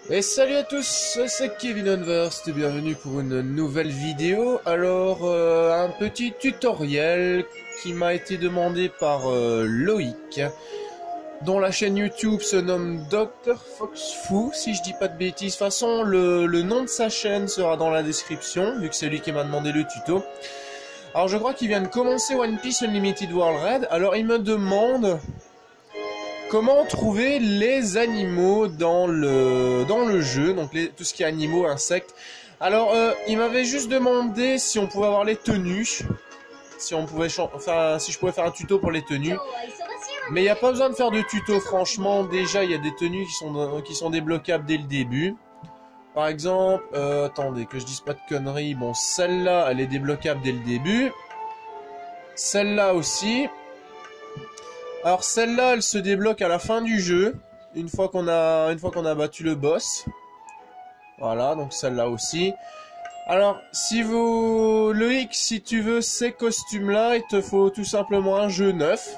Et salut à tous, c'est Kevin Unverst et bienvenue pour une nouvelle vidéo. Alors, un petit tutoriel qui m'a été demandé par Loïc, dont la chaîne YouTube se nomme Dr Foxfoo, si je dis pas de bêtises. De toute façon, le nom de sa chaîne sera dans la description, vu que c'est lui qui m'a demandé le tuto. Alors, je crois qu'il vient de commencer One Piece Unlimited World Red. Alors, il me demande comment trouver les animaux dans le jeu, donc tout ce qui est animaux, insectes. Alors, il m'avait juste demandé si on pouvait avoir les tenues, si on pouvait si je pouvais faire un tuto pour les tenues. Mais il n'y a pas besoin de faire de tuto, franchement. Déjà, il y a des tenues qui sont débloquables dès le début. Par exemple, attendez, que je dise pas de conneries. Bon, celle-là, elle est débloquable dès le début. Celle-là aussi. Alors celle-là, elle se débloque à la fin du jeu, une fois qu'on a battu le boss. Voilà, donc celle-là aussi. Alors, Loïc, si tu veux ces costumes-là, il te faut tout simplement un jeu neuf.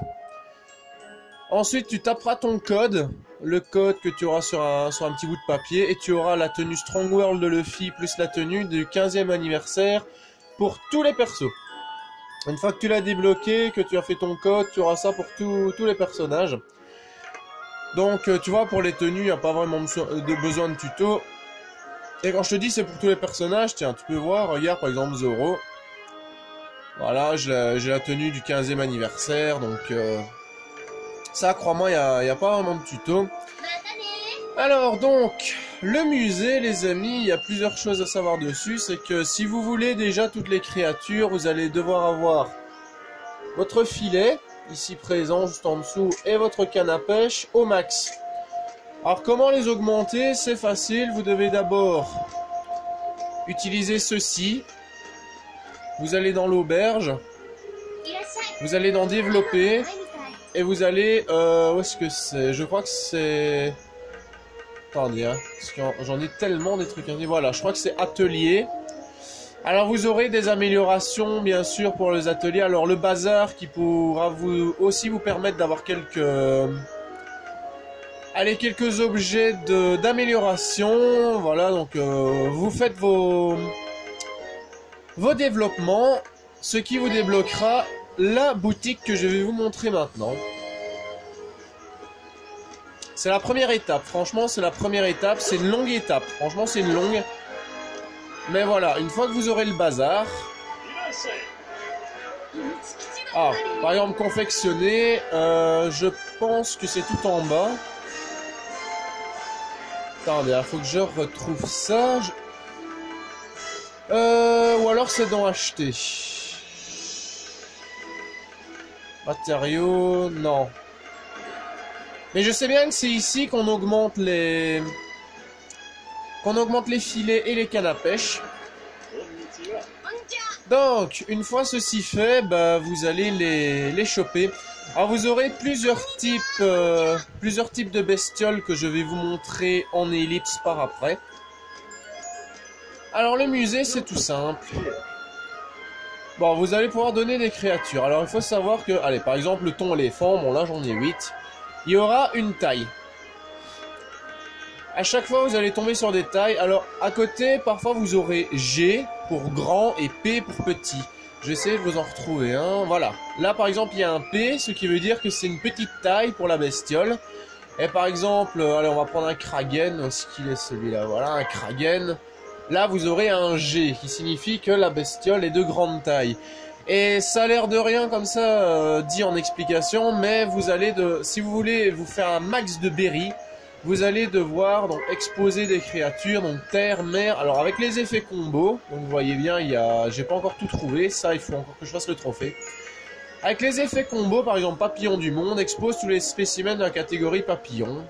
Ensuite, tu taperas ton code, le code que tu auras sur un petit bout de papier, et tu auras la tenue Strong World de Luffy plus la tenue du 15e anniversaire pour tous les persos. Une fois que tu l'as débloqué, que tu as fait ton code, tu auras ça pour tous les personnages. Donc, tu vois, pour les tenues, il n'y a pas vraiment besoin de tuto. Et quand je te dis c'est pour tous les personnages, tiens, tu peux voir, regarde par exemple Zoro. Voilà, j'ai la tenue du 15e anniversaire, donc ça, crois-moi, il n'y a pas vraiment de tuto. Alors donc, le musée, les amis, il y a plusieurs choses à savoir dessus. C'est que si vous voulez déjà toutes les créatures, vous allez devoir avoir votre filet, ici présent, juste en dessous, et votre canne à pêche au max. Alors comment les augmenter? C'est facile, vous devez d'abord utiliser ceci. Vous allez dans l'auberge, vous allez dans développer, et vous allez... où est-ce que c'est? Je crois que c'est... Attendez, hein, parce que j'en ai tellement des trucs. Voilà, je crois que c'est atelier. Alors vous aurez des améliorations, bien sûr, pour les ateliers. Alors le bazar qui pourra aussi vous permettre d'avoir quelques objets d'amélioration. Voilà, donc vous faites vos développements, ce qui vous débloquera la boutique que je vais vous montrer maintenant. C'est la première étape, franchement c'est la première étape, c'est une longue étape, franchement c'est une longue. Mais voilà, une fois que vous aurez le bazar... Ah, par exemple confectionner, je pense que c'est tout en bas. Attendez, il faut que je retrouve ça. Ou alors c'est dans acheter. Matériaux, non. Mais je sais bien que c'est ici qu'on augmente les filets et les cannes à pêche. Donc, une fois ceci fait, bah, vous allez les choper. Alors, vous aurez plusieurs types de bestioles que je vais vous montrer en ellipse par après. Alors, le musée, c'est tout simple. Bon, vous allez pouvoir donner des créatures. Alors, il faut savoir que, allez, par exemple, le thon éléphant, bon là, j'en ai 8. Il y aura une taille. À chaque fois, vous allez tomber sur des tailles. Alors, à côté, parfois, vous aurez G pour grand et P pour petit. Je vais essayer de vous en retrouver un. Voilà. Là, par exemple, il y a un P, ce qui veut dire que c'est une petite taille pour la bestiole. Et par exemple, allez, on va prendre un Kragen. Où est-ce qu'il est celui-là? Voilà, un Kragen. Là, vous aurez un G, qui signifie que la bestiole est de grande taille. Et ça a l'air de rien comme ça dit en explication, mais si vous voulez vous faire un max de berry, vous allez devoir donc exposer des créatures, donc terre, mer. Alors avec les effets combo, donc vous voyez bien, j'ai pas encore tout trouvé, ça il faut encore que je fasse le trophée. Avec les effets combo, par exemple papillon du monde, expose tous les spécimens de la catégorie papillon.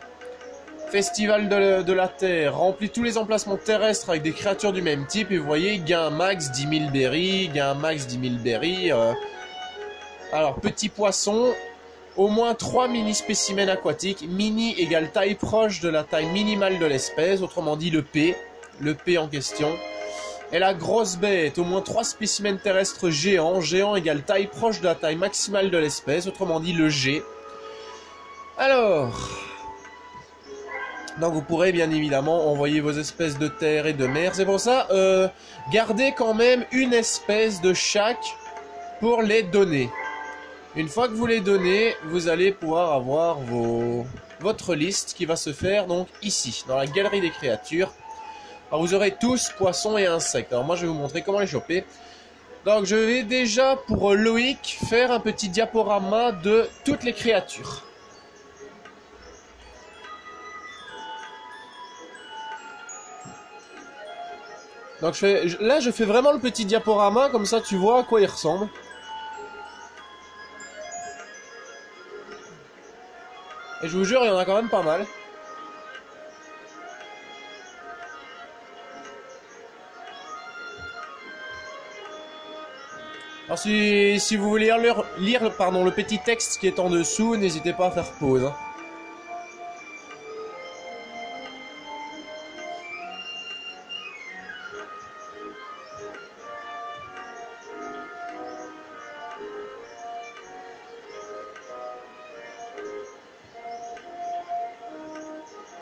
Festival de la Terre, remplit tous les emplacements terrestres avec des créatures du même type. Et vous voyez, gain max 10 000 berries, gain max 10 000 berries. Alors, petit poisson, au moins 3 mini-spécimens aquatiques. Mini égale taille proche de la taille minimale de l'espèce, autrement dit le P en question. Et la grosse bête, au moins 3 spécimens terrestres géants. Géant égale taille proche de la taille maximale de l'espèce, autrement dit le G. Alors... Donc vous pourrez bien évidemment envoyer vos espèces de terre et de mer. C'est pour ça, gardez quand même une espèce de chaque pour les donner. Une fois que vous les donnez, vous allez pouvoir avoir votre liste qui va se faire donc ici, dans la galerie des créatures. Alors vous aurez tous poissons et insectes. Alors moi je vais vous montrer comment les choper. Donc je vais déjà pour Loïc faire un petit diaporama de toutes les créatures. Donc là je fais vraiment le petit diaporama, comme ça tu vois à quoi il ressemble. Et je vous jure, il y en a quand même pas mal. Alors si vous voulez lire le petit texte qui est en dessous, n'hésitez pas à faire pause. Hein.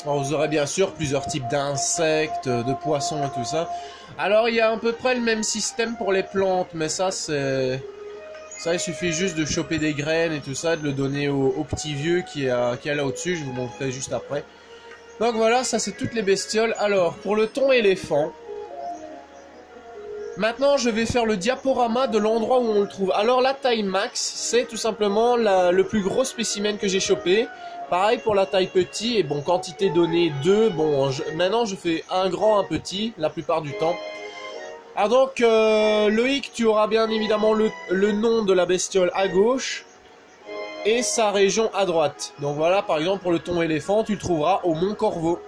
Alors, vous aurez bien sûr plusieurs types d'insectes, de poissons et tout ça. Alors il y a à peu près le même système pour les plantes, mais ça c'est... Ça il suffit juste de choper des graines et tout ça, de le donner au petit vieux qui est là au-dessus, je vous montrerai juste après. Donc voilà, ça c'est toutes les bestioles. Alors pour le thon éléphant, maintenant je vais faire le diaporama de l'endroit où on le trouve. Alors la taille max, c'est tout simplement le plus gros spécimen que j'ai chopé. Pareil pour la taille petit, et bon, quantité donnée 2, bon, maintenant je fais un grand, un petit, la plupart du temps. Alors donc, Loïc, tu auras bien évidemment le nom de la bestiole à gauche, et sa région à droite. Donc voilà, par exemple, pour le thon éléphant, tu le trouveras au Mont Corvo.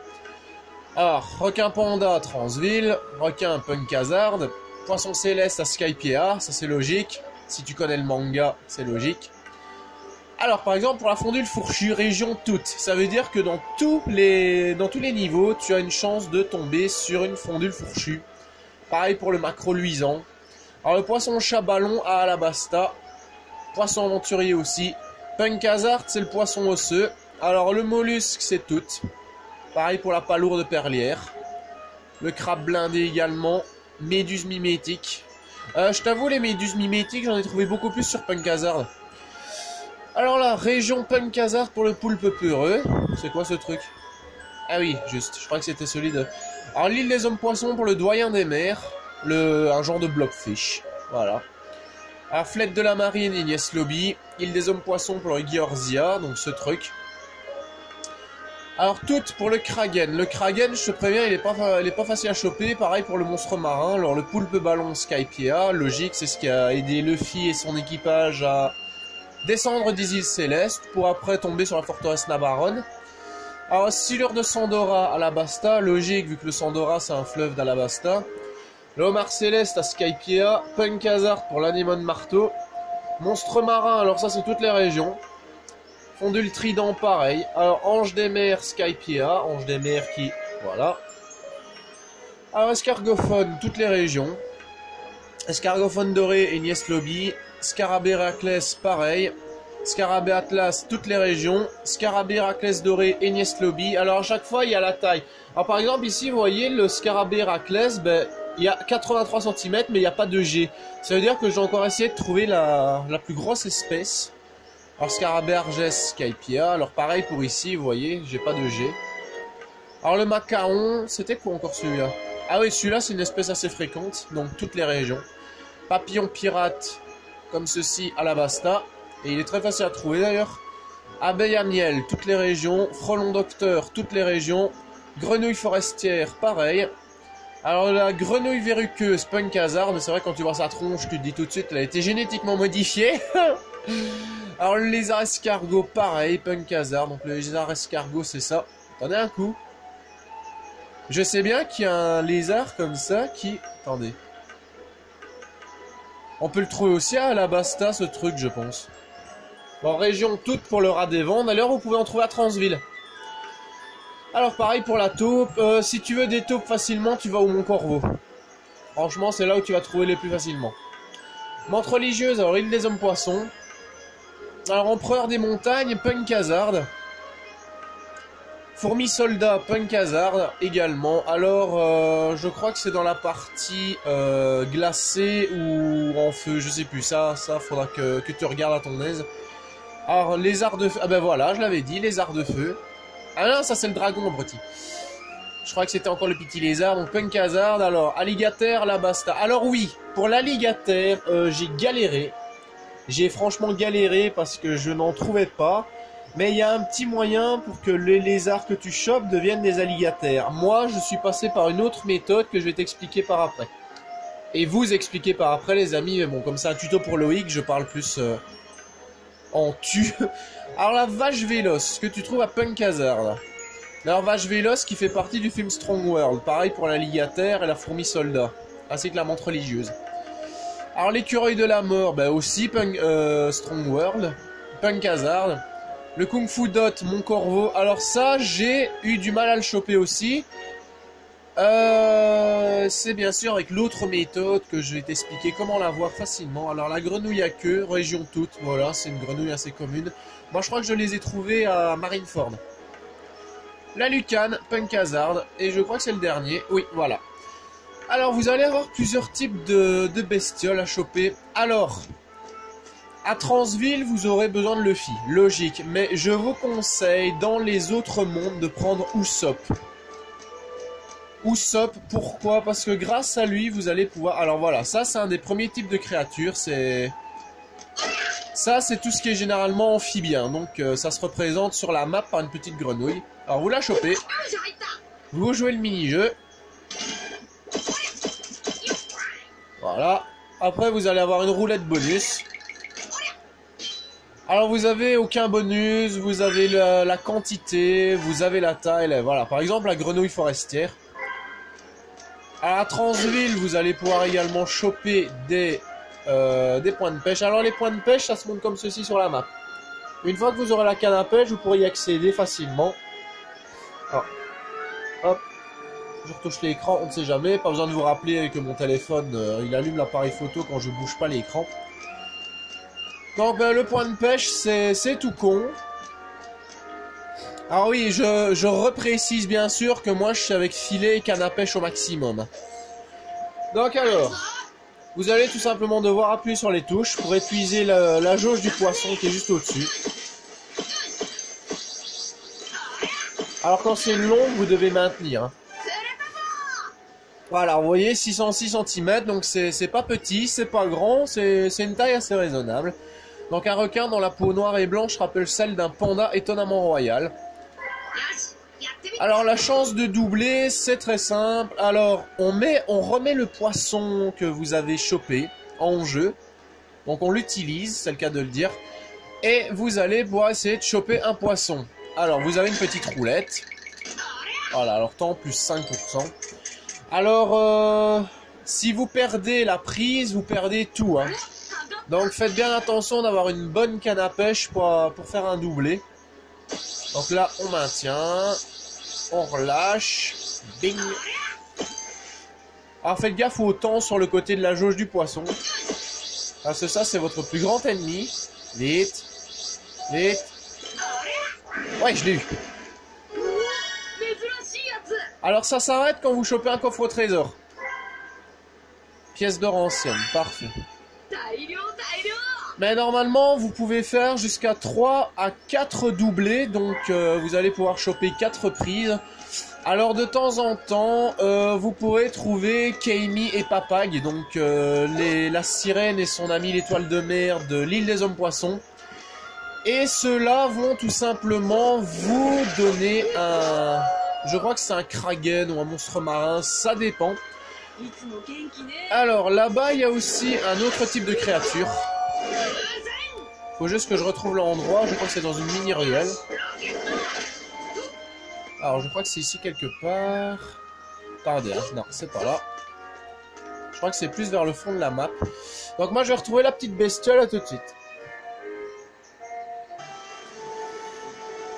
Alors, requin panda à Transville, requin punk hazard, poisson céleste à Skypiea, ça c'est logique, si tu connais le manga, c'est logique. Alors par exemple pour la fondule fourchue région toute, ça veut dire que dans tous les niveaux tu as une chance de tomber sur une fondule fourchue. Pareil pour le macro luisant. Alors le poisson chat ballon à Alabasta, poisson aventurier aussi. Punk hazard c'est le poisson osseux. Alors le mollusque c'est tout. Pareil pour la palourde perlière. Le crabe blindé également. Méduse mimétique. Je t'avoue les méduses mimétiques j'en ai trouvé beaucoup plus sur Punk hazard. Alors là, région Punk hazard pour le poulpe peureux. C'est quoi ce truc? Ah oui, juste, je crois que c'était celui de... Alors l'île des hommes poissons pour le doyen des mers. Un genre de blobfish. Voilà. Alors flette de la marine, Ignace Lobby. Île des hommes poissons pour le Gyorzia, donc ce truc. Alors toutes pour le Kragen. Le Kragen, je te préviens, il est pas facile à choper. Pareil pour le monstre marin. Alors le poulpe ballon Skypiea, logique, c'est ce qui a aidé Luffy et son équipage à... descendre des îles célestes pour après tomber sur la forteresse Navarone. Alors, silure de Sandora à Alabasta, logique vu que le Sandora c'est un fleuve d'Alabasta. Le homard céleste à Skypiea, Punk hazard pour l'anémone marteau. Monstre marin, alors ça c'est toutes les régions. Fondule trident pareil. Alors ange des mers Skypiea, ange des mers qui... voilà. Alors escargophone, toutes les régions. Escargophone doré, Ignace Lobby. Scarabée Héraclès, pareil. Scarabée Atlas, toutes les régions. Scarabée Héraclès doré, Ignace Lobby. Alors à chaque fois, il y a la taille. Alors par exemple, ici, vous voyez, le Scarabée Héraclès, ben, il y a 83 cm, mais il n'y a pas de G. Ça veut dire que j'ai encore essayé de trouver la plus grosse espèce. Alors Scarabée Argès, Skypiea. Alors pareil pour ici, vous voyez, j'ai pas de G. Alors le Macaon, c'était quoi encore celui-là? Ah oui, celui-là, c'est une espèce assez fréquente, donc toutes les régions. Papillon pirate, comme ceci, Alabasta. Et il est très facile à trouver d'ailleurs. Abeille à miel, toutes les régions. Frelon docteur, toutes les régions. Grenouille forestière, pareil. Alors la grenouille verruqueuse, Punk hazard, mais c'est vrai quand tu vois sa tronche, tu te dis tout de suite qu'elle a été génétiquement modifiée. Alors le lézard escargot, pareil, Punk hazard. Donc le lézard escargot, c'est ça. Attendez un coup. Je sais bien qu'il y a un lézard comme ça qui... Attendez. On peut le trouver aussi à Alabasta, ce truc, je pense. Bon, région toute pour le rat des vents. D'ailleurs, vous pouvez en trouver à Transville. Alors, pareil pour la taupe. Si tu veux des taupes facilement, tu vas au Mont Corvo. Franchement, c'est là où tu vas trouver les plus facilement. Menthe religieuse, alors île des hommes poissons. Alors, empereur des montagnes, Punk hazard. Fourmi soldat, punk hazard également. Alors, je crois que c'est dans la partie glacée ou en feu, je sais plus. Ça faudra que tu regardes à ton aise. Alors, lézard de feu. Ah ben voilà, je l'avais dit, lézard de feu. Ah non, ça c'est le dragon, petit. Je crois que c'était encore le petit lézard, donc punk hazard. Alors, alligator, la basta. Alors oui, pour l'alligator, j'ai galéré. J'ai franchement galéré parce que je n'en trouvais pas. Mais il y a un petit moyen pour que les lézards que tu chopes deviennent des alligators. Moi, je suis passé par une autre méthode que je vais t'expliquer par après. Et vous expliquer par après, les amis. Mais bon, comme c'est un tuto pour Loïc, je parle plus en tu. Alors, la vache véloce que tu trouves à Punk Hazard. Alors, vache véloce qui fait partie du film Strong World. Pareil pour l'alligator et la fourmi soldat. Ainsi que la menthe religieuse. Alors, l'écureuil de la mort, bah aussi Strong World. Punk Hazard. Le Kung Fu Dot, mon corbeau. Alors ça, j'ai eu du mal à le choper aussi. C'est bien sûr avec l'autre méthode que je vais t'expliquer comment l'avoir facilement. Alors la grenouille à queue, région toute. Voilà, c'est une grenouille assez commune. Moi, je crois que je les ai trouvées à Marineford. La lucane, Punk Hazard. Et je crois que c'est le dernier. Oui, voilà. Alors, vous allez avoir plusieurs types de bestioles à choper. Alors... à Transville, vous aurez besoin de Luffy, logique, mais je vous conseille dans les autres mondes de prendre Usopp. Usopp, pourquoi? Parce que grâce à lui, vous allez pouvoir... Alors voilà, ça c'est un des premiers types de créatures, c'est... Ça c'est tout ce qui est généralement amphibien, donc ça se représente sur la map par une petite grenouille. Alors vous la chopez, vous jouez le mini-jeu. Voilà, après vous allez avoir une roulette bonus. Alors vous avez aucun bonus, vous avez la quantité, vous avez la taille, voilà. Par exemple la grenouille forestière. À Transville, vous allez pouvoir également choper des points de pêche. Alors les points de pêche, ça se monte comme ceci sur la map. Une fois que vous aurez la canne à pêche, vous pourrez y accéder facilement. Ah. Hop, je retouche l'écran, on ne sait jamais. Pas besoin de vous rappeler que mon téléphone, il allume l'appareil photo quand je bouge pas l'écran. Donc ben, le point de pêche, c'est tout con. Alors oui, je reprécise bien sûr que moi je suis avec filet et canne à pêche au maximum. Donc alors, vous allez tout simplement devoir appuyer sur les touches pour épuiser la jauge du poisson qui est juste au-dessus. Alors quand c'est long, vous devez maintenir. Hein. Voilà, vous voyez, 606 cm, donc c'est pas petit, c'est pas grand, c'est une taille assez raisonnable. Donc un requin dont la peau noire et blanche rappelle celle d'un panda étonnamment royal. Alors la chance de doubler, c'est très simple. Alors on remet le poisson que vous avez chopé en jeu. Donc on l'utilise, c'est le cas de le dire. Et vous allez pouvoir essayer de choper un poisson. Alors vous avez une petite roulette. Voilà, alors temps plus 5%. Alors si vous perdez la prise, vous perdez tout. Hein. Donc faites bien attention d'avoir une bonne canne à pêche pour faire un doublé. Donc là on maintient, on relâche, bing. Alors faites gaffe au temps sur le côté de la jauge du poisson. Parce que ça c'est votre plus grand ennemi. Vite, vite. Ouais, je l'ai eu. Alors ça s'arrête quand vous chopez un coffre au trésor. Pièce d'or ancienne, parfait. Mais normalement, vous pouvez faire jusqu'à 3 à 4 doublés, donc vous allez pouvoir choper 4 prises. Alors de temps en temps, vous pourrez trouver Keimi et Papag, donc la sirène et son ami l'étoile de mer de l'île des hommes poissons. Et ceux-là vont tout simplement vous donner un... Je crois que c'est un kraken ou un monstre marin, ça dépend. Alors là-bas, il y a aussi un autre type de créature. Faut juste que je retrouve l'endroit, je crois que c'est dans une mini-ruelle. Alors je crois que c'est ici quelque part. Attendez, hein. Non, c'est pas là. Je crois que c'est plus vers le fond de la map. Donc moi je vais retrouver la petite bestiole, à tout de suite.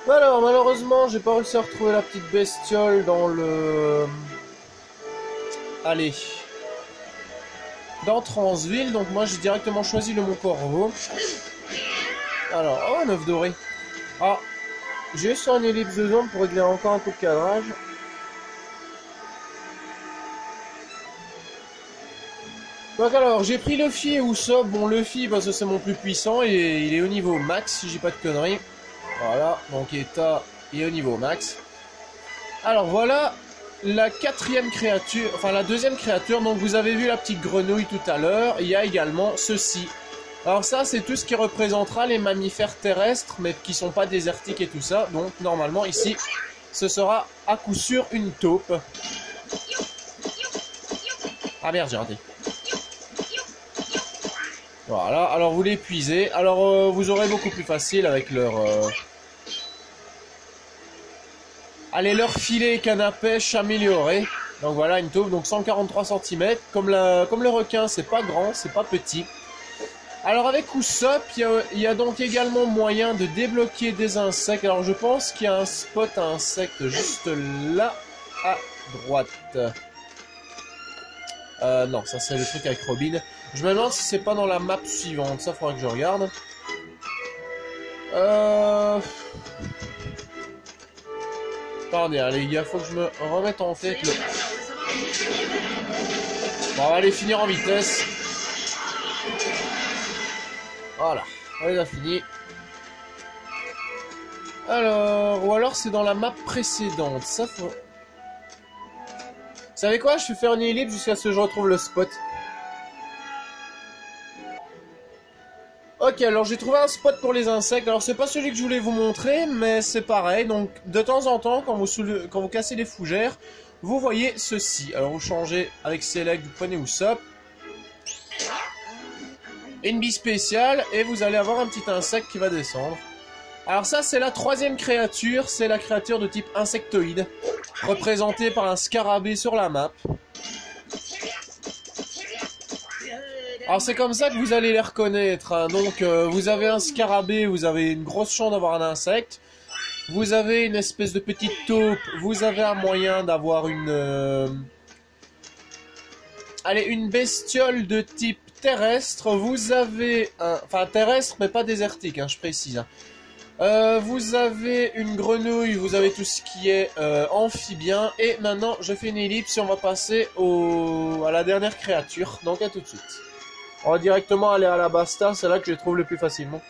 Alors malheureusement j'ai pas réussi à retrouver la petite bestiole dans le... Allez. Dans Transville, donc moi j'ai directement choisi le Mont Corvo. Alors, oh, un œuf doré. Ah, Juste sur une ellipse de zone pour régler encore un peu de cadrage. Donc alors, j'ai pris Luffy et Usopp. Bon, Luffy parce que c'est mon plus puissant et il est au niveau max, si j'ai pas de conneries. Voilà, donc Eta est au niveau max. Alors voilà la quatrième créature, enfin la deuxième créature. Donc vous avez vu la petite grenouille tout à l'heure. Il y a également ceci. Alors ça, c'est tout ce qui représentera les mammifères terrestres, mais qui sont pas désertiques et tout ça. Donc normalement ici, ce sera à coup sûr une taupe. Ah merde, j'ai raté. Voilà, alors vous l'épuisez. Alors vous aurez beaucoup plus facile avec leur... Allez, leur filet canne à pêche amélioré. Donc voilà, une taupe, donc 143 cm. Comme le requin, c'est pas grand, c'est pas petit. Alors avec Usopp, il y a donc également moyen de débloquer des insectes. Alors je pense qu'il y a un spot à insectes juste là, à droite. Non, ça c'est le truc avec Robin. Je me demande si c'est pas dans la map suivante. Ça, faudra que je regarde. Attendez, les gars, faut que je me remette en tête le... Bon, on va aller finir en vitesse. Voilà, on les a fini. Alors, ou alors c'est dans la map précédente. Ça faut... Vous savez quoi? Je vais faire une ellipse jusqu'à ce que je retrouve le spot. Ok, alors j'ai trouvé un spot pour les insectes. Alors c'est pas celui que je voulais vous montrer, mais c'est pareil. Donc de temps en temps, quand vous cassez les fougères, vous voyez ceci. Alors vous changez avec Select, vous prenez Usopp. Une bille spéciale et vous allez avoir un petit insecte qui va descendre. Alors ça c'est la troisième créature, c'est la créature de type insectoïde, représentée par un scarabée sur la map. Alors c'est comme ça que vous allez les reconnaître, hein. Donc vous avez un scarabée, vous avez une grosse chance d'avoir un insecte. Vous avez une espèce de petite taupe, vous avez un moyen d'avoir une... Allez, une bestiole de type terrestre. Vous avez un... Enfin terrestre mais pas désertique, hein, je précise. Hein. Vous avez une grenouille, vous avez tout ce qui est amphibien. Et maintenant je fais une ellipse et on va passer à la dernière créature. Donc à tout de suite. On va directement aller à la Basta, c'est là que je les trouve le plus facilement.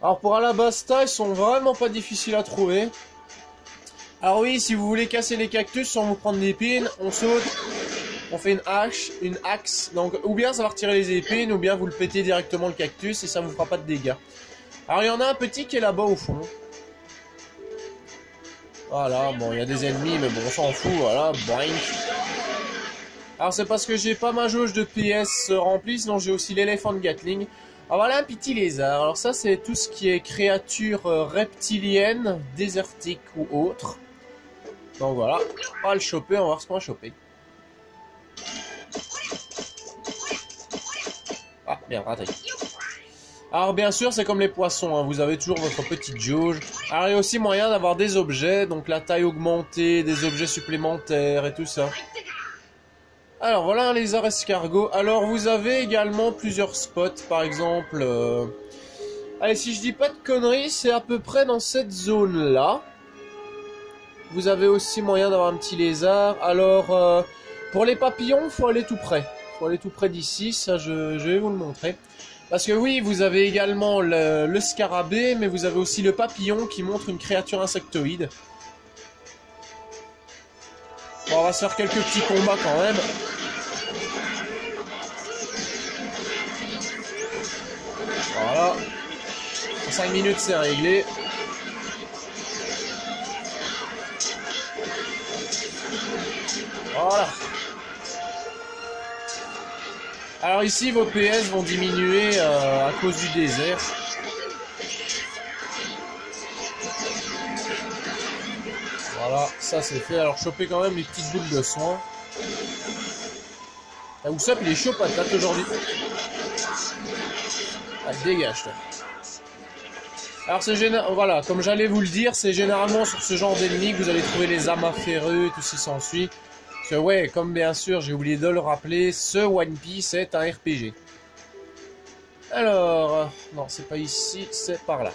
Alors pour Alabasta, ils sont vraiment pas difficiles à trouver. Alors oui, si vous voulez casser les cactus sans vous prendre l'épine, on saute, on fait une axe, donc ou bien ça va retirer les épines, ou bien vous le pétez directement le cactus et ça vous fera pas de dégâts. Alors il y en a un petit qui est là-bas au fond. Voilà, bon il y a des ennemis mais bon on s'en fout, voilà, boing. Alors c'est parce que j'ai pas ma jauge de PS remplie, sinon j'ai aussi l'éléphant de Gatling. Alors voilà un petit lézard. Alors ça c'est tout ce qui est créature reptilienne, désertique ou autre. Donc voilà, on va le choper, on va voir ce qu'on va choper. Ah merde, raté. Alors bien sûr c'est comme les poissons, hein, vous avez toujours votre petite jauge. Alors il y a aussi moyen d'avoir des objets, donc la taille augmentée, des objets supplémentaires et tout ça. Alors voilà un lézard escargot. Alors vous avez également plusieurs spots, par exemple... Allez, si je dis pas de conneries, c'est à peu près dans cette zone-là. Vous avez aussi moyen d'avoir un petit lézard. Alors, pour les papillons, il faut aller tout près. Il faut aller tout près d'ici, ça je vais vous le montrer. Parce que oui, vous avez également le scarabée, mais vous avez aussi le papillon qui montre une créature insectoïde. Bon, on va se faire quelques petits combats quand même. Voilà. En 5 minutes, c'est réglé. Voilà. Alors ici, vos PS vont diminuer à cause du désert. Voilà, ça c'est fait. Alors choper quand même les petites boules de soin. Ah, Usopp il est chaud patate aujourd'hui. Ah, dégage toi. Alors c'est général, voilà, comme j'allais vous le dire, c'est généralement sur ce genre d'ennemis que vous allez trouver les amas ferreux et tout ce qui s'ensuit. Parce que ouais, comme bien sûr j'ai oublié de le rappeler, ce One Piece est un RPG. Alors, non, c'est pas ici, c'est par là.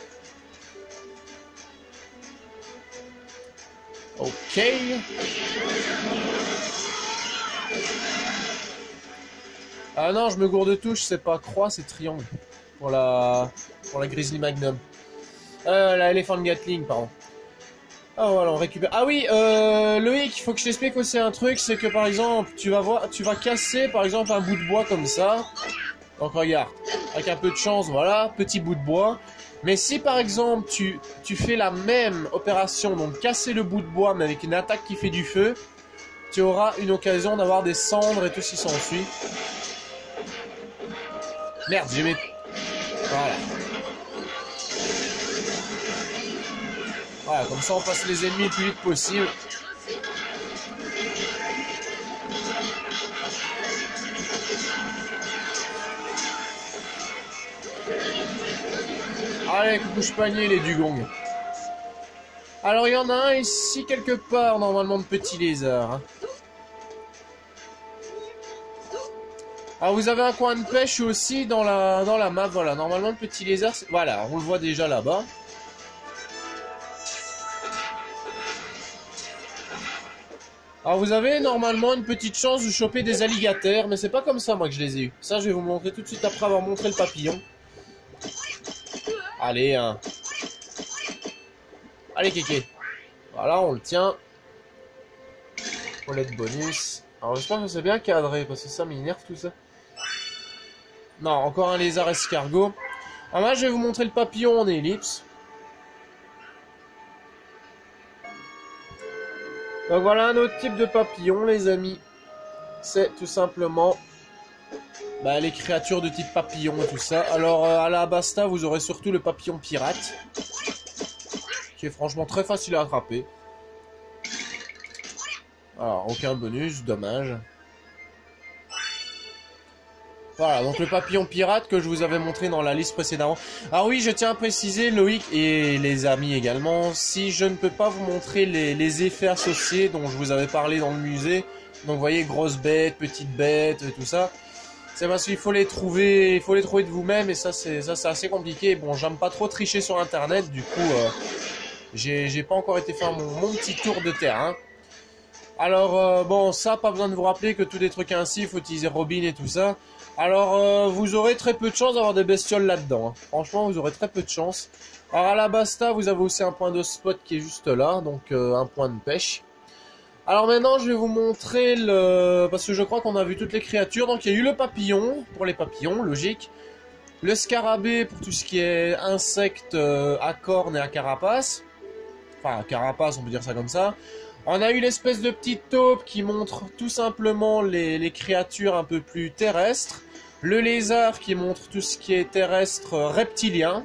Ok. Ah non, je me gourde de touche, c'est pas croix, c'est triangle. Pour la Grizzly Magnum. La Elephant Gatling, pardon. Ah voilà, on récupère. Ah oui, Loïc, il faut que je t'explique aussi un truc, c'est que par exemple, tu vas casser par exemple un bout de bois comme ça. Donc regarde, avec un peu de chance, voilà, petit bout de bois. Mais si par exemple tu fais la même opération, donc casser le bout de bois mais avec une attaque qui fait du feu, tu auras une occasion d'avoir des cendres et tout ce qui s'ensuit. Merde, j'ai mis... Voilà. Voilà, comme ça on passe les ennemis le plus vite possible. Allez, coucou panier les dugongs. Alors il y en a un ici quelque part, normalement de petits lézards. Alors vous avez un coin de pêche aussi dans la map, voilà. Normalement le petit lézard, voilà, on le voit déjà là-bas. Alors vous avez normalement une petite chance de choper des alligators, mais c'est pas comme ça moi que je les ai eu. Ça je vais vous montrer tout de suite après avoir montré le papillon. Allez, hein. Allez, kéké. Voilà, on le tient. Colette bonus. Alors, j'espère que c'est bien cadré, parce que ça m'énerve tout ça. Non, encore un lézard escargot. Alors là, je vais vous montrer le papillon en ellipse. Donc voilà un autre type de papillon, les amis. C'est tout simplement... bah, les créatures de type papillon et tout ça. Alors à la Basta, vous aurez surtout le papillon pirate, qui est franchement très facile à attraper. Alors aucun bonus, dommage. Voilà, donc le papillon pirate que je vous avais montré dans la liste précédemment. Ah oui, je tiens à préciser, Loïc et les amis également, si je ne peux pas vous montrer les effets associés dont je vous avais parlé dans le musée, donc vous voyez, grosses bêtes, petites bêtes, tout ça, c'est parce qu'il faut les trouver, de vous-même, et ça c'est assez compliqué. Bon, j'aime pas trop tricher sur internet, du coup, j'ai pas encore été faire mon petit tour de terrain. Alors, bon, ça, pas besoin de vous rappeler que tous des trucs ainsi, il faut utiliser Robin et tout ça. Alors, vous aurez très peu de chance d'avoir des bestioles là-dedans. Hein. Franchement, vous aurez très peu de chance. Alors, à la Basta, vous avez aussi un point de spot qui est juste là, donc un point de pêche. Alors maintenant, je vais vous montrer le... parce que je crois qu'on a vu toutes les créatures. Donc, il y a eu le papillon, pour les papillons, logique. Le scarabée, pour tout ce qui est insectes à cornes et à carapace. Enfin, à carapace, on peut dire ça comme ça. On a eu l'espèce de petite taupe qui montre tout simplement les créatures un peu plus terrestres. Le lézard qui montre tout ce qui est terrestre reptilien.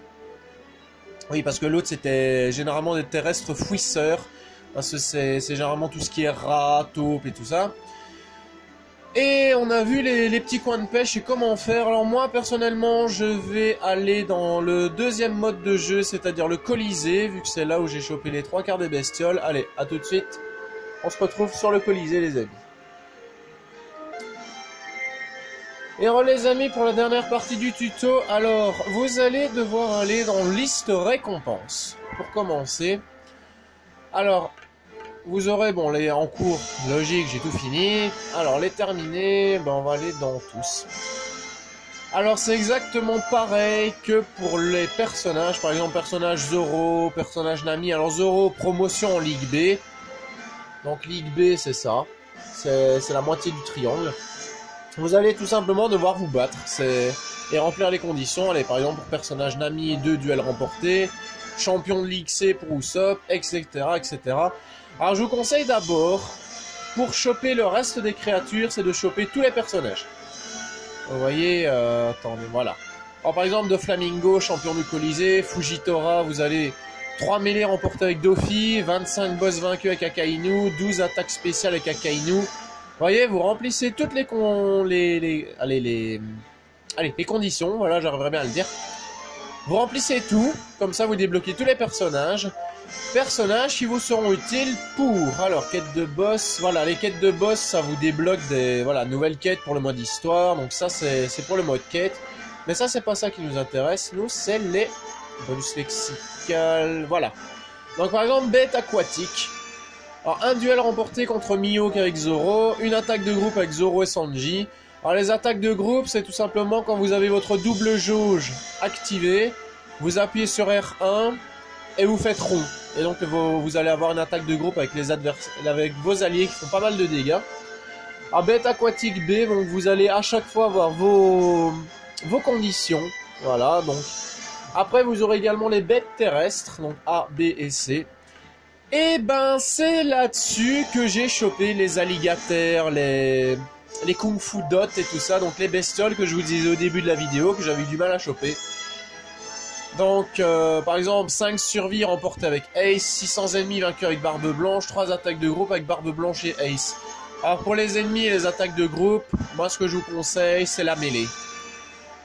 Oui, parce que l'autre c'était généralement des terrestres fouisseurs. Parce que c'est généralement tout ce qui est rat, taupe et tout ça. Et on a vu les petits coins de pêche et comment faire. Alors moi personnellement je vais aller dans le deuxième mode de jeu, c'est-à-dire le Colisée, vu que c'est là où j'ai chopé les 3 quarts des bestioles. Allez, à tout de suite. On se retrouve sur le Colisée, les amis. Et alors les amis, pour la dernière partie du tuto, alors vous allez devoir aller dans liste récompense. Pour commencer, alors vous aurez, bon, les en cours, logique, j'ai tout fini. Alors les terminés, ben, on va aller dans tous. Alors c'est exactement pareil que pour les personnages, par exemple personnage Zoro, personnage Nami. Alors Zoro, promotion en Ligue B. Donc Ligue B, c'est ça. C'est la moitié du triangle. Vous allez tout simplement devoir vous battre et remplir les conditions. Allez, par exemple, pour personnage Nami, 2 duels remportés. Champion de Ligue C pour Usopp, etc., etc. Alors je vous conseille d'abord, pour choper le reste des créatures, c'est de choper tous les personnages. Vous voyez, attendez, voilà. Alors par exemple, de Flamingo, champion du Colisée. Fujitora, vous allez... 3 mêlées remportées avec Dofi, 25 boss vaincus avec Akainu, 12 attaques spéciales avec Akainu. Vous voyez, vous remplissez toutes les conditions, voilà, j'arriverai bien à le dire. Vous remplissez tout, comme ça vous débloquez tous les personnages. Personnages qui vous seront utiles pour, alors, quête de boss, voilà, les quêtes de boss, ça vous débloque des, voilà, nouvelles quêtes pour le mode histoire, donc ça c'est pour le mode quête. Mais ça, c'est pas ça qui nous intéresse. Nous, c'est les bonus lexicales. Voilà. Donc, par exemple, bête aquatique. Alors, un duel remporté contre Mihawk avec Zoro. Une attaque de groupe avec Zoro et Sanji. Alors, les attaques de groupe, c'est tout simplement quand vous avez votre double jauge activée. Vous appuyez sur R1 et vous faites rond. Et donc, vous allez avoir une attaque de groupe avec, avec vos alliés qui font pas mal de dégâts. À bête aquatique B, donc vous allez à chaque fois avoir vos conditions. Voilà, donc. Après, vous aurez également les bêtes terrestres, donc A, B et C. Et ben, c'est là-dessus que j'ai chopé les alligators, les kung fu dot et tout ça. Donc, les bestioles que je vous disais au début de la vidéo, que j'avais eu du mal à choper. Donc, par exemple, 5 survies remportées avec Ace, 600 ennemis vaincus avec Barbe Blanche, 3 attaques de groupe avec Barbe Blanche et Ace. Alors, pour les ennemis et les attaques de groupe, moi, ce que je vous conseille, c'est la mêlée.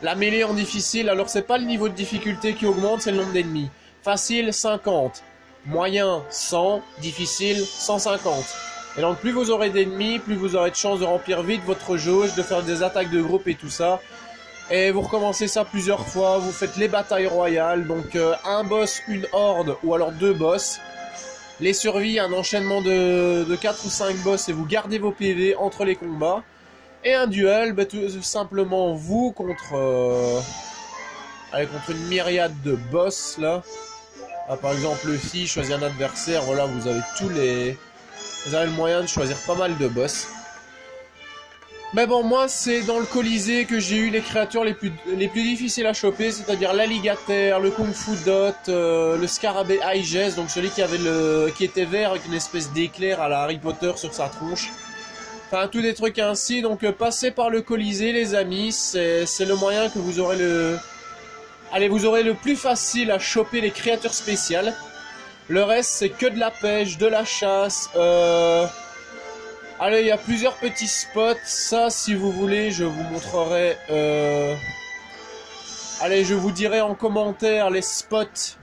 La mêlée en difficile, alors c'est pas le niveau de difficulté qui augmente, c'est le nombre d'ennemis. Facile, 50. Moyen, 100. Difficile, 150. Et donc, plus vous aurez d'ennemis, plus vous aurez de chances de remplir vite votre jauge, de faire des attaques de groupe et tout ça. Et vous recommencez ça plusieurs fois, vous faites les batailles royales, donc un boss, une horde, ou alors 2 boss. Les survies, un enchaînement de 4 ou 5 boss et vous gardez vos PV entre les combats. Et un duel, bah, tout simplement vous contre, contre une myriade de boss là. Ah, par exemple Luffy, choisir un adversaire, voilà, vous avez vous avez le moyen de choisir pas mal de boss. Mais bon, moi, c'est dans le Colisée que j'ai eu les créatures les plus difficiles à choper, c'est-à-dire l'alligator, le Kung Fu Dot, le scarabée Aigès, donc celui qui était vert avec une espèce d'éclair à la Harry Potter sur sa tronche. Enfin, tous des trucs ainsi, donc passez par le Colisée, les amis, c'est le moyen que vous aurez vous aurez le plus facile à choper les créatures spéciales. Le reste, c'est que de la pêche, de la chasse, allez, il y a plusieurs petits spots. Ça, si vous voulez, je vous montrerai. Allez, je vous dirai en commentaire les spots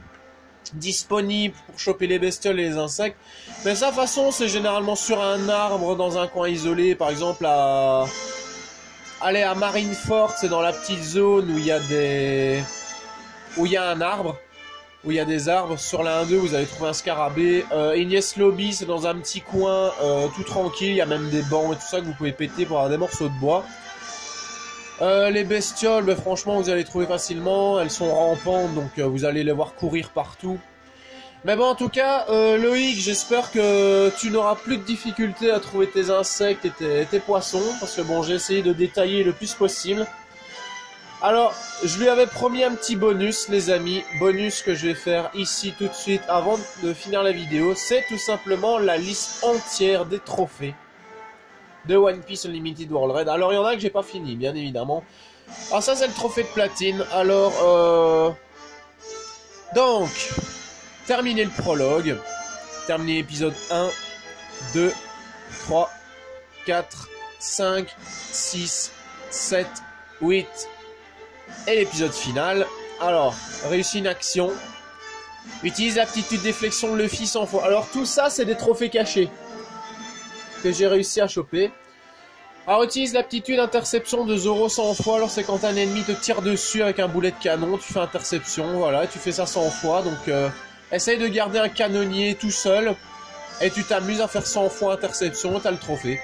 disponibles pour choper les bestioles et les insectes. Mais ça, de toute façon, c'est généralement sur un arbre dans un coin isolé. Par exemple, allez, à Marineford, c'est dans la petite zone où il y a un arbre. Où il y a des arbres. Sur la 1-2, vous allez trouver un scarabée. Ignis Lobby, c'est dans un petit coin tout tranquille. Il y a même des bancs et tout ça que vous pouvez péter pour avoir des morceaux de bois. Les bestioles, bah, franchement, vous allez les trouver facilement. Elles sont rampantes, donc vous allez les voir courir partout. Mais bon, en tout cas, Loïc, j'espère que tu n'auras plus de difficultés à trouver tes insectes et tes poissons. Parce que bon, j'ai essayé de détailler le plus possible. Alors, je lui avais promis un petit bonus, les amis. Bonus que je vais faire ici tout de suite avant de finir la vidéo. C'est tout simplement la liste entière des trophées de One Piece Unlimited World Raid. Alors, il y en a que j'ai pas fini, bien évidemment. Alors, ça, c'est le trophée de platine. Alors, donc, terminer le prologue. Terminer l'épisode 1, 2, 3, 4, 5, 6, 7, 8... et l'épisode final. Alors, réussit une action. Utilise l'aptitude déflexion de Luffy 100 fois. Alors tout ça, c'est des trophées cachés que j'ai réussi à choper. Alors utilise l'aptitude interception de Zoro 100 fois. Alors c'est quand un ennemi te tire dessus avec un boulet de canon, tu fais interception. Voilà, tu fais ça 100 fois. Donc essaye de garder un canonnier tout seul. Et tu t'amuses à faire 100 fois interception, t'as le trophée.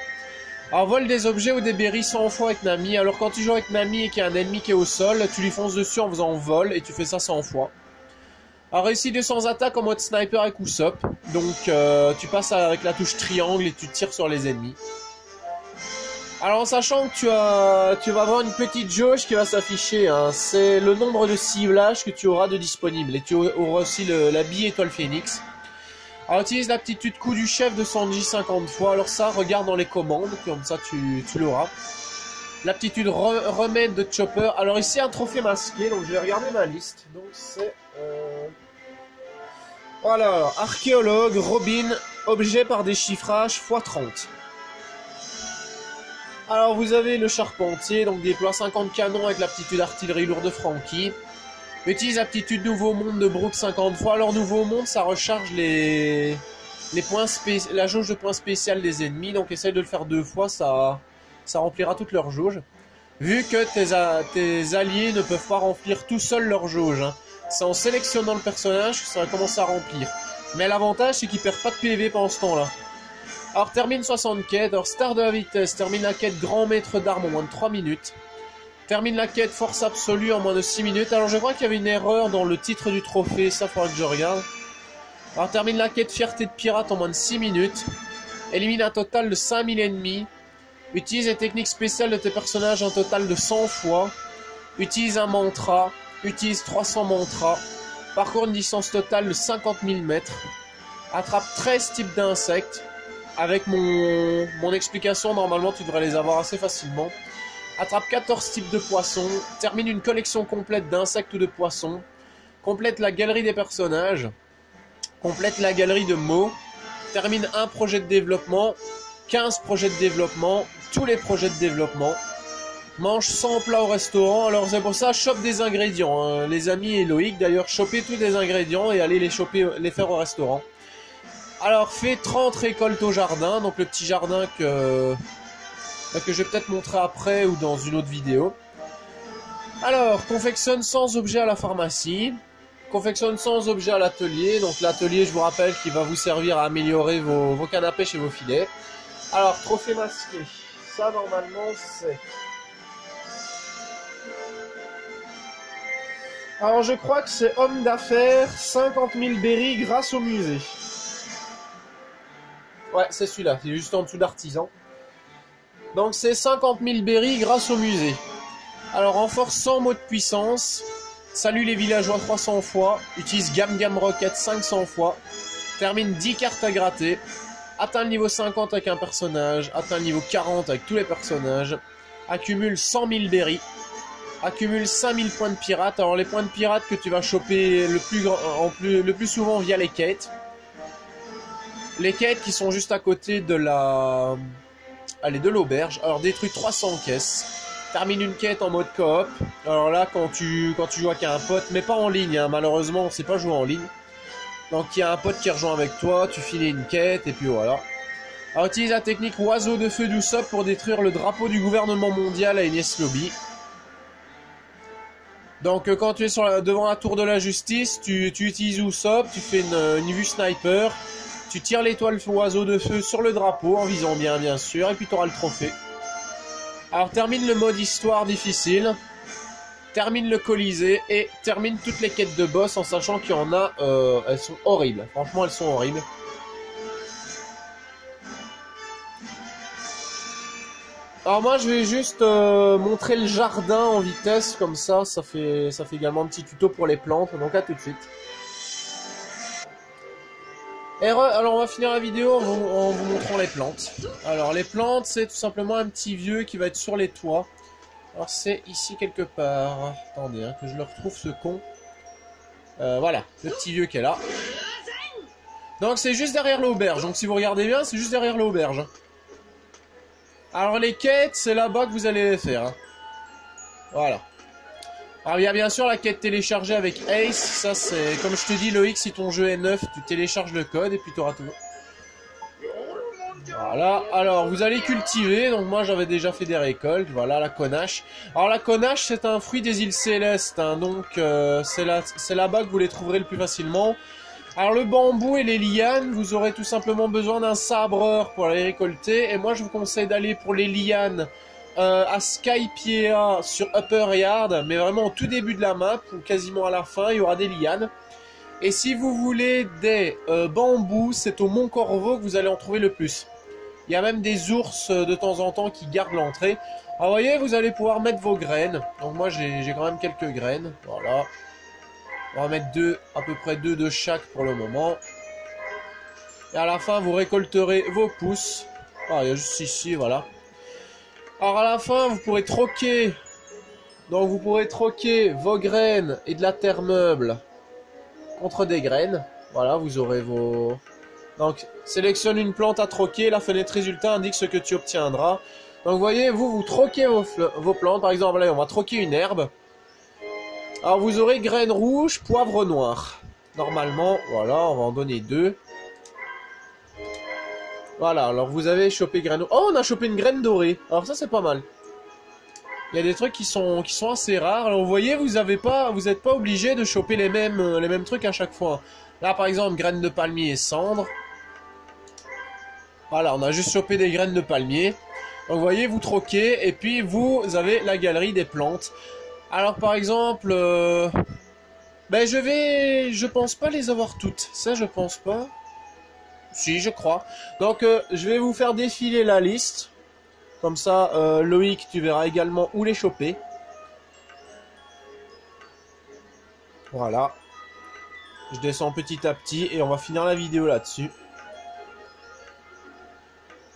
Alors vole des objets ou des berries 100 fois avec Nami. Alors quand tu joues avec Nami et qu'il y a un ennemi qui est au sol, tu lui fonces dessus en faisant vol et tu fais ça 100 fois. Alors réussi 200 attaques en mode sniper avec Usopp. Donc tu passes avec la touche triangle et tu tires sur les ennemis. Alors en sachant que tu vas avoir une petite jauge qui va s'afficher, hein. C'est le nombre de ciblages que tu auras de disponible. Et tu auras aussi la bille étoile phénix. Alors utilise l'aptitude coup du chef de Sanji 50 fois. Alors ça, regarde dans les commandes, comme ça tu l'auras. L'aptitude remède de Chopper. Alors ici un trophée masqué, donc je vais regarder ma liste. Donc c'est... Voilà, archéologue, Robin, objet par déchiffrage x30. Alors vous avez le charpentier, donc déploie 50 canons avec l'aptitude artillerie lourde de Franky. Utilise l'aptitude nouveau monde de Brook 50 fois. Alors nouveau monde, ça recharge la jauge de points spéciales des ennemis. Donc essaye de le faire 2 fois, ça remplira toute leur jauge. vu que tes alliés ne peuvent pas remplir tout seuls leur jauge. Hein. C'est en sélectionnant le personnage que ça va commencer à remplir. Mais l'avantage, c'est qu'il perd pas de PV pendant ce temps-là. Alors, termine 60 quêtes. Alors, star de la vitesse, termine la quête grand maître d'armes en moins de 3 minutes. Termine la quête force absolue en moins de 6 minutes. Alors, je crois qu'il y avait une erreur dans le titre du trophée. Ça, faudra que je regarde. Alors, termine la quête fierté de pirate en moins de 6 minutes. Élimine un total de 5000 ennemis. Utilise les techniques spéciales de tes personnages un total de 100 fois. Utilise un mantra. Utilise 300 mantras. Parcours une distance totale de 50 000 mètres. Attrape 13 types d'insectes. Avec mon explication, normalement, tu devrais les avoir assez facilement. Attrape 14 types de poissons. Termine une collection complète d'insectes ou de poissons. Complète la galerie des personnages. Complète la galerie de mots. Termine un projet de développement. 15 projets de développement. Tous les projets de développement. Mange 100 plats au restaurant. Alors c'est pour ça, chope des ingrédients. Hein. Les amis et Loïc, d'ailleurs, chopez tous les ingrédients et allez les faire au restaurant. Alors, fais 30 récoltes au jardin. Donc le petit jardin que je vais peut-être montrer après ou dans une autre vidéo. Alors, confectionne 100 objets à la pharmacie. Confectionne 100 objets à l'atelier. Donc l'atelier, je vous rappelle, qui va vous servir à améliorer vos cannes à pêche et vos filets. Alors, trophée masqué. Ça, normalement, c'est... Alors, je crois que c'est homme d'affaires, 50 000 berries grâce au musée. Ouais, c'est celui-là. C'est juste en dessous d'artisan. Donc, c'est 50 000 berries grâce au musée. Alors, renforce 100 mots de puissance. Salue les villageois 300 fois. Utilise Gam Rocket 500 fois. Termine 10 cartes à gratter. Atteint le niveau 50 avec un personnage. Atteint le niveau 40 avec tous les personnages. Accumule 100 000 berries. Accumule 5000 points de pirate. Alors les points de pirate que tu vas choper le plus souvent via les quêtes. Les quêtes qui sont juste à côté de la... Allez, de l'auberge. Alors détruis 300 caisses. Termine une quête en mode coop. Alors là, quand tu joues avec un pote, mais pas en ligne, hein, malheureusement, on sait pas jouer en ligne. Donc il y a un pote qui rejoint avec toi, tu finis une quête, et puis voilà. Alors utilise la technique oiseau de feu d'Usopp pour détruire le drapeau du gouvernement mondial à Enies Lobby. Donc quand tu es devant la tour de la justice, tu utilises Usopp, tu fais une vue sniper, tu tires l'étoile oiseau de feu sur le drapeau en visant bien sûr, et puis tu auras le trophée. Alors termine le mode histoire difficile, termine le colisée et termine toutes les quêtes de boss en sachant qu'il y en a, elles sont horribles, franchement elles sont horribles. Alors moi je vais juste montrer le jardin en vitesse, comme ça fait également un petit tuto pour les plantes, donc à tout de suite. Alors on va finir la vidéo en vous montrant les plantes. Alors les plantes c'est tout simplement un petit vieux qui va être sur les toits. Alors c'est ici quelque part, attendez hein, que je le retrouve ce con. Voilà, le petit vieux qui est là. Donc c'est juste derrière l'auberge, donc si vous regardez bien c'est juste derrière l'auberge. Alors les quêtes, c'est là-bas que vous allez les faire. Hein. Voilà. Alors il y a bien sûr la quête téléchargée avec Ace. Ça c'est, comme je te dis Loïc, si ton jeu est neuf, tu télécharges le code et puis tu auras tout. Voilà. Alors vous allez cultiver. Donc moi j'avais déjà fait des récoltes. Voilà la Konache. Alors la Konache c'est un fruit des îles Célestes. Hein, donc c'est là-bas que vous les trouverez le plus facilement. Alors le bambou et les lianes, vous aurez tout simplement besoin d'un sabreur pour les récolter. Et moi je vous conseille d'aller pour les lianes à Skypiea sur Upper Yard. Mais vraiment au tout début de la map, ou quasiment à la fin, il y aura des lianes. Et si vous voulez des bambous, c'est au Mont Corvo que vous allez en trouver le plus. Il y a même des ours de temps en temps qui gardent l'entrée. Alors vous voyez, vous allez pouvoir mettre vos graines. Donc moi j'ai quand même quelques graines, voilà. On va mettre à peu près deux de chaque pour le moment. Et à la fin, vous récolterez vos pousses. Ah, il y a juste ici, voilà. Alors à la fin, vous pourrez troquer. Donc vous pourrez troquer vos graines et de la terre meuble contre des graines. Voilà, vous aurez vos... Donc, sélectionne une plante à troquer. La fenêtre résultat indique ce que tu obtiendras. Donc vous voyez, vous troquez vos plantes. Par exemple, là, on va troquer une herbe. Alors vous aurez graines rouges, poivre noir. Normalement, voilà, on va en donner 2. Voilà, alors vous avez chopé graines... Oh, on a chopé une graine dorée. Alors ça, c'est pas mal. Il y a des trucs qui sont assez rares. Alors, vous voyez, vous n'êtes pas obligé de choper les mêmes trucs à chaque fois. Là, par exemple, graines de palmier et cendres. Voilà, on a juste chopé des graines de palmier. Donc, vous voyez, vous troquez et puis vous avez la galerie des plantes. Alors, par exemple, ben, je pense pas les avoir toutes. Ça, je pense pas. Si, je crois. Donc, je vais vous faire défiler la liste. Comme ça, Loïc, tu verras également où les choper. Voilà. Je descends petit à petit et on va finir la vidéo là-dessus.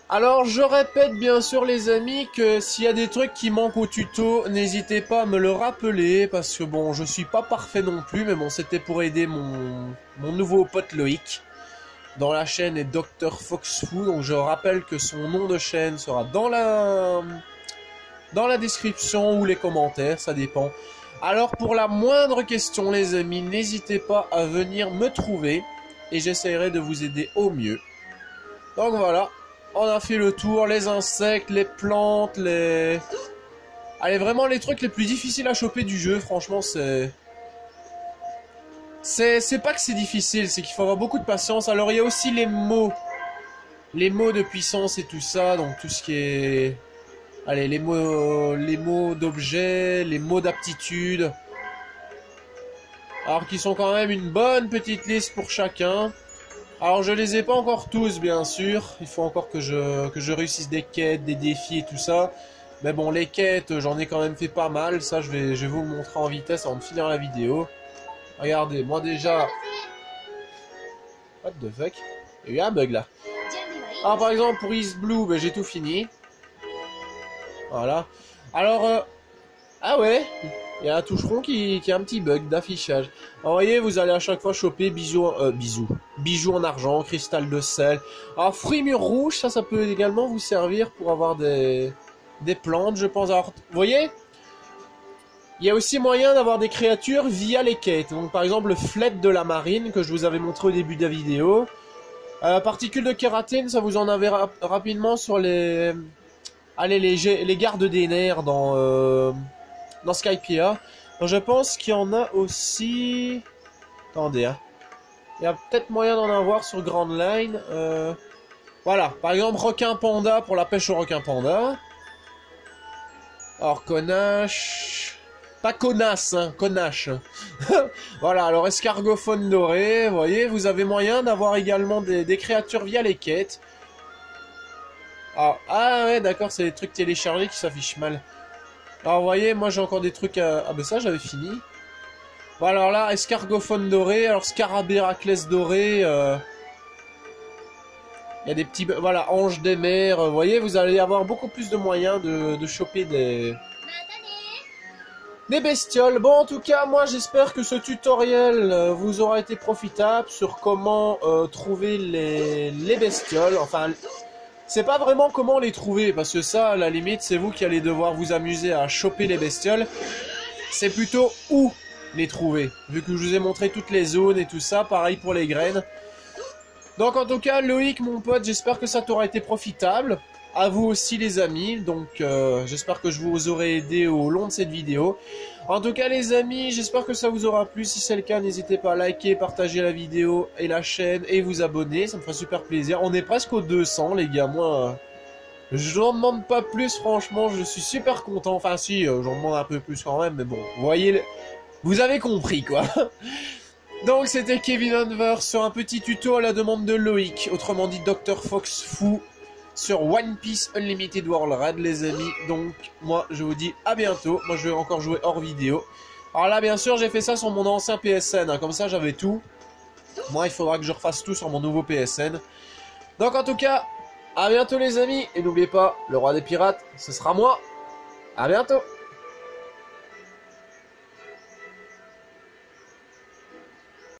Alors, je répète bien sûr les amis que s'il y a des trucs qui manquent au tuto, n'hésitez pas à me le rappeler. Parce que bon, je suis pas parfait non plus, mais bon, c'était pour aider mon nouveau pote Loïc. Dans la chaîne est Dr Foxfoo, donc je rappelle que son nom de chaîne sera dans la description ou les commentaires, ça dépend. Alors pour la moindre question les amis, n'hésitez pas à venir me trouver et j'essaierai de vous aider au mieux. Donc voilà, on a fait le tour, les insectes, les plantes, les... Allez, vraiment les trucs les plus difficiles à choper du jeu, franchement c'est pas que c'est difficile, c'est qu'il faut avoir beaucoup de patience. Alors il y a aussi les mots de puissance et tout ça, donc tout ce qui est... Allez, les mots d'objet, les mots d'aptitude. Alors qui sont quand même une bonne petite liste pour chacun. Alors je les ai pas encore tous bien sûr, il faut encore que je réussisse des quêtes, des défis et tout ça. Mais bon, les quêtes, j'en ai quand même fait pas mal, ça je vais vous le montrer en vitesse avant de finir la vidéo. Regardez, moi déjà... What the fuck? Il y a eu un bug là. Alors par exemple pour East Blue, ben, j'ai tout fini. Voilà. Alors, ah ouais, il y a un toucheron qui a un petit bug d'affichage. Alors, voyez, vous allez à chaque fois choper bijoux en argent, cristal de sel. Alors, fruits mûrs rouges, ça peut également vous servir pour avoir des plantes, je pense. Alors, vous voyez, il y a aussi moyen d'avoir des créatures via les quêtes. Donc, par exemple, le flette de la marine, que je vous avais montré au début de la vidéo. Particules de kératine, ça vous en avez rapidement sur les... Allez, les gardes des nerfs dans Skypiea. Donc, je pense qu'il y en a aussi... Attendez, hein. Il y a peut-être moyen d'en avoir sur Grand Line. Voilà, par exemple, requin panda pour la pêche au requin panda. Alors, connache... Pas connasse, hein, connache. Voilà, alors escargophone doré, vous voyez, vous avez moyen d'avoir également des créatures via les quêtes. Ah ouais, d'accord, c'est des trucs téléchargés qui s'affichent mal. Alors, vous voyez, moi j'ai encore des trucs à... Ah ben ça, j'avais fini. Bon, alors là, escargophone doré, alors scarabée raclès doré. Il y a des petits... Voilà, ange des mers. Vous voyez, vous allez avoir beaucoup plus de moyens de choper des bestioles. Bon, en tout cas, moi j'espère que ce tutoriel vous aura été profitable sur comment trouver les bestioles. Enfin... C'est pas vraiment comment les trouver, parce que ça, à la limite, c'est vous qui allez devoir vous amuser à choper les bestioles. C'est plutôt où les trouver, vu que je vous ai montré toutes les zones et tout ça, pareil pour les graines. Donc en tout cas, Loïc, mon pote, j'espère que ça t'aura été profitable. À vous aussi les amis, donc j'espère que je vous aurai aidé au long de cette vidéo. En tout cas les amis, j'espère que ça vous aura plu. Si c'est le cas, n'hésitez pas à liker, partager la vidéo et la chaîne et vous abonner, ça me ferait super plaisir. On est presque aux 200 les gars, moi je n'en demande pas plus franchement, je suis super content. Enfin si, j'en demande un peu plus quand même, mais bon, vous voyez, vous avez compris quoi. Donc c'était Kevin Unverse sur un petit tuto à la demande de Loïc, autrement dit Dr Foxfoo, sur One Piece Unlimited World Raid les amis. Donc moi je vous dis à bientôt. Moi je vais encore jouer hors vidéo. Alors là bien sûr j'ai fait ça sur mon ancien PSN hein. Comme ça j'avais tout. Moi il faudra que je refasse tout sur mon nouveau PSN. Donc en tout cas à bientôt les amis. Et n'oubliez pas, le roi des pirates ce sera moi. À bientôt.